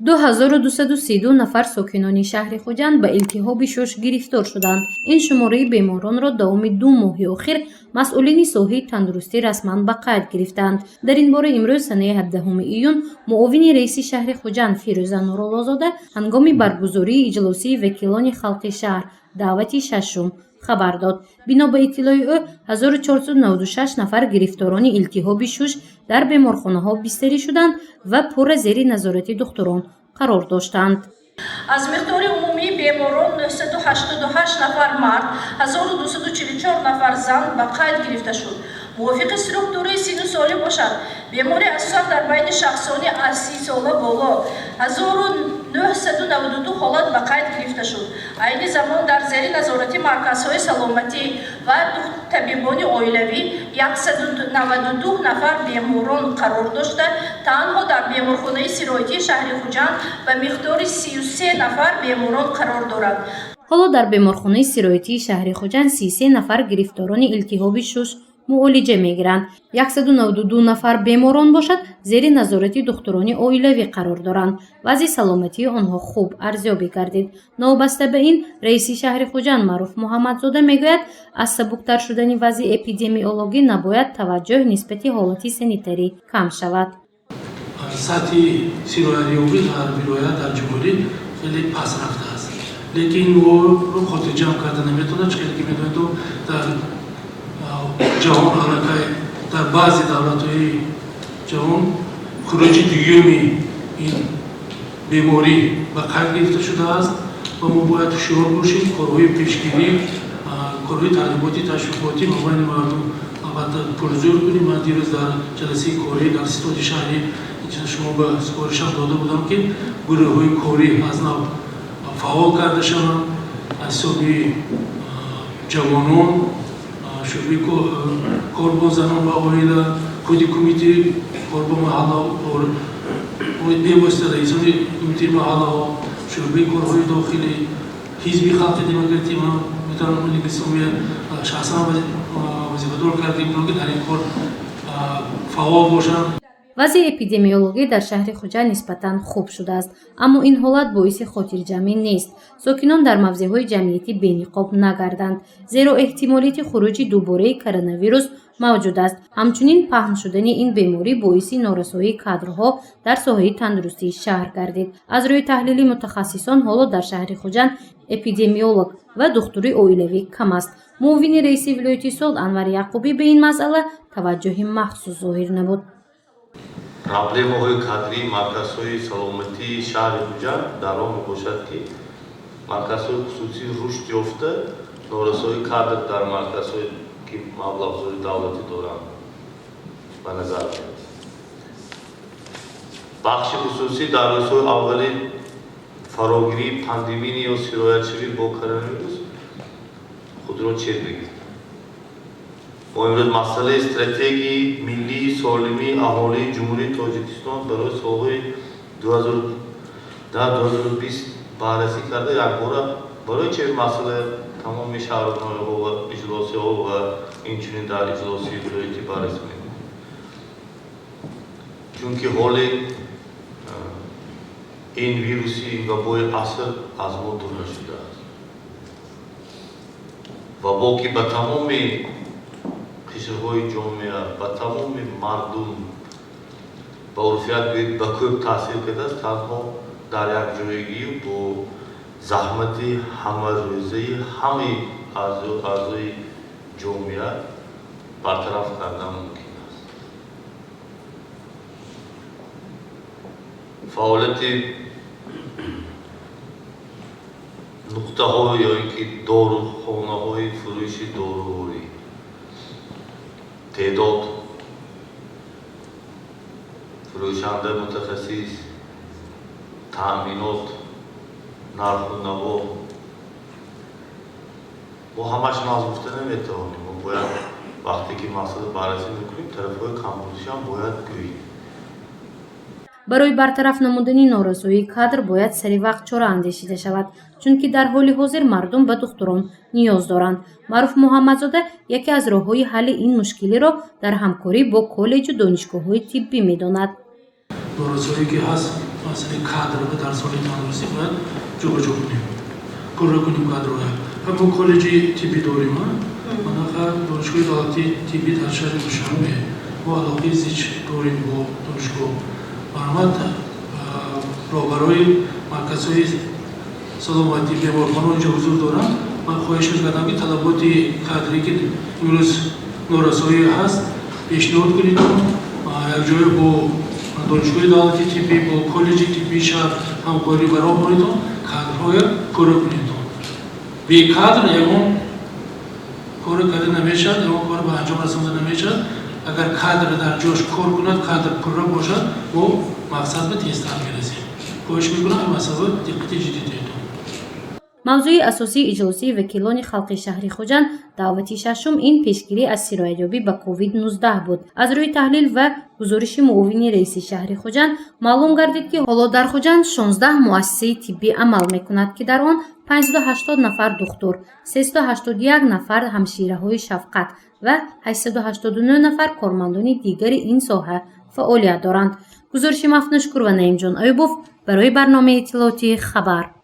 2232 нафар сокинони шаҳри Хуҷанд ба илтиҳоби шуш гирифтор шуданд. Ин шумораи беморонро давоми 2 моҳи охир масъулини соҳаи тандурустӣ расман ба қайд гирифтанд. Дар ин бора имрӯз санаи 17 июн муовини раиси шаҳри Хуҷанд Фирӯза Нуроллозода ҳангоми баргузории иҷлосии вакилони халқи шаҳр даъвати шашум хабар дод. Бино ба иттилои ӯ 1496 нафар гирифторони илтиҳоби шуш дар беморхонаҳо бистарӣ шуданд ва пурра зери назорати духтурон қарор доштанд. аз миқдори умумии беморон 988 нафар мард, 1244 нафар зан ба қайд гирифта шуд. мувофиқи структураи сину солӣ бошад, беморӣ асосан дар байни шахсони аз 30 сола боло 1992 ҳолат ба қайд гирифта шуд. айни замон дар зери назорати марказҳои саломатӣ ва табибони оилавӣ 192 нафар беморон қарор дошта, танҳо дар беморхонаи сироятии шаҳри Хуҷанд ба миқдори 33 нафар беморон қарор доранд. ҳоло дар беморхонаи сироятии шаҳри Хуҷанд 33 нафар гирифторони илтиҳоби шуш муолиҷа мегиранд. 192 нафар беморон бошад зери назорати духтурони оилавӣ қарор доранд. вазъи саломатии онҳо хуб арзёбӣ гардид. новобаста ба ин раиси шаҳри Хуҷанд Маъруф Муҳаммадзода мегӯяд, аз сабуктар шудани вазъи эпидемиологӣ набояд таваҷҷӯҳ нисбати ҳолати санитарӣ кам шавад. сатҳи сироятёбӣ дар вилоят дар ҷумҳурӣ хеле паст рафтааст, лекин ӯ хотирҷамъ карда наметавонад, чунки ки медонед дар ҷаҳон аллакай дар баъзе давлатҳои ҷаҳон хуруҷи дуюми ин беморӣ ба қайд гирифта шудааст ва мо бояд ҳушёр бошем, корҳои пешгирӣ, корҳои таълимоти ташвиқотӣ мабайни мардум албатта пурзӯр кунем. ман дирӯз дар ҷаласаи корӣ дар ситоди шаҳрӣ шумо ба сипоришам дода будам ки гурӯҳҳои корӣ аз нав фаъол карда шаванд, аз ҳисоби ҷавонон, шӯъбаи корбонзанон ва оила, худи кумитаи корбо маҳалла, бевосита раисони кумитаи маҳаллаҳо, шӯъбаи корҳои дохилӣ, ҳизби халқи демократӣ, ман метавонам Лиги Исламия шахсан вазифадор кардем ки дар ин кор фаъол бошанд. вазъи эпидемиологӣ дар шаҳри Хуҷанд нисбатан хуб шудааст, аммо ин ҳолат боиси хотирҷамъӣ нест. сокинон дар мавзеъҳои ҷамъиятӣ бениқоб нагарданд, зеро эҳтимолияти хуруҷи дубораи коронавирус мавҷуд аст. ҳамчунин паҳн шудани ин беморӣ боиси норасоии кадрҳо дар соҳаи тандурустии шаҳр гардид. аз рӯи таҳлили мутахассисон ҳоло дар шаҳри Хуҷанд эпидемиолог ва духтури оилавӣ кам аст. муовини раиси вилояти Сол Анвар Яъқубӣ ба ин масъала таваҷҷӯҳи махсус зоҳир намуд. проблемаҳои кадрии марказҳои саломатии шаҳри Хуҷанд дар он мебошад ки марказҳои хусусӣ рушд ёфта, норасои кадр дар марказҳое ки маблағзори давлатӣ доранд ба назар меояд. бахши хусусӣ дар рӯзҳои аввали фарогирии пандемия ё сироятшавӣ бо коронавирус худро чет мегирд. мо имрӯз масъалаи стратегияи миллии солимии аҳолии ҷумҳурии Тоҷикистон барои солҳои 2010-2020 баррасӣ карда якбора барои чӣ масъала тамоми шаҳрвонаҳои ва иҷлосиҳо ва инчунин дар иҷлоси вилоятӣ баррасӣ мекунем. чунки ҳоли ин вируси вабои аср аз мо дур нашудааст. вабо ки ба тамоми қишрҳои ҷомеа, ба тамоми мардум ба урфият гӯед ба кӯб таъсир кардааст, танҳо дар якҷоягӣ бо заҳмати ҳамарӯзаи ҳамаи аъзои ҷомеа бартараф кардан мумкин аст. фаъолияти нуқтаҳо ё ин ки дорухонаҳои фурӯши доруворӣ, تعداد فروشنده متخصص، تأمینات، نرخ و نوا ما همش از گفته نمیتوانیم. ما باید وقتی که مسئله بررسی میکنیم طرفهای کمبودش هم باید گوییم. барои бартараф намудани норасоии кадр бояд саривақт чора андешида шавад, чунки дар ҳоли ҳозир мардум ба духтурон ниёз доранд. Маъруф Муҳаммадзода яке аз роҳҳои ҳалли ин мушкилиро дар ҳамкорӣ бо коллеҷу донишгоҳҳои тиббӣ медонад. норасоие ки ҳаст масъалаи кадрро дар соҳаи тандурустӣ бояд ҷобаҷо кунем, пурра кунем кадрро. Ҳамон коллеҷи тиббӣ дорем, анаqa донишгоҳи давлати тиббӣ дар шаҳри Душанбе бо алоқаи зич дорем бо донишгоҳ. Баромад роҳбарои марказҳои саломатӣ беморхонаҳо инҷо ҳузур доранд. Ман хоҳиш мекардам ки талаботи кадрие ки имрӯз норасоӣ ҳаст пешниҳод кунед, якҷоя бо донишгоҳи давлати тиббӣ бо коллеҷи тиббии шаҳр ҳамкорӣ баро монед, кадрҳоро пурра кунед. Бе кадр ягон кор карда намешавад, ягон кор ба анҷом расонда намешавад. Агар кадр дар ҷош кор кунад, кадр пурра бошад, мо мақсад ба тезтар мерасем. Хоҳиш мекунам ин масъала диққати ҷиддӣ диҳед. мавзӯи асосии иҷлоси вакилони халқи шаҳри Хуҷанд даъвати шашум ин пешгирӣ аз сироятёбӣ ба COVID-19 буд. Аз рӯи таҳлил ва гузориши муовини раиси шаҳри Хуҷанд маълум гардид ки ҳоло дар Хуҷанд 16 муассисаи тиббӣ амал мекунад ки дар он 580 нафар духтур, 381 нафар ҳамшираҳои шафқат ва 889 нафар кормандони дигари ин соҳа фаъолият доранд. гузориши Мафнушкур ва Наимҷон Оюбов барои барномаи иттилоотӣ Хабар.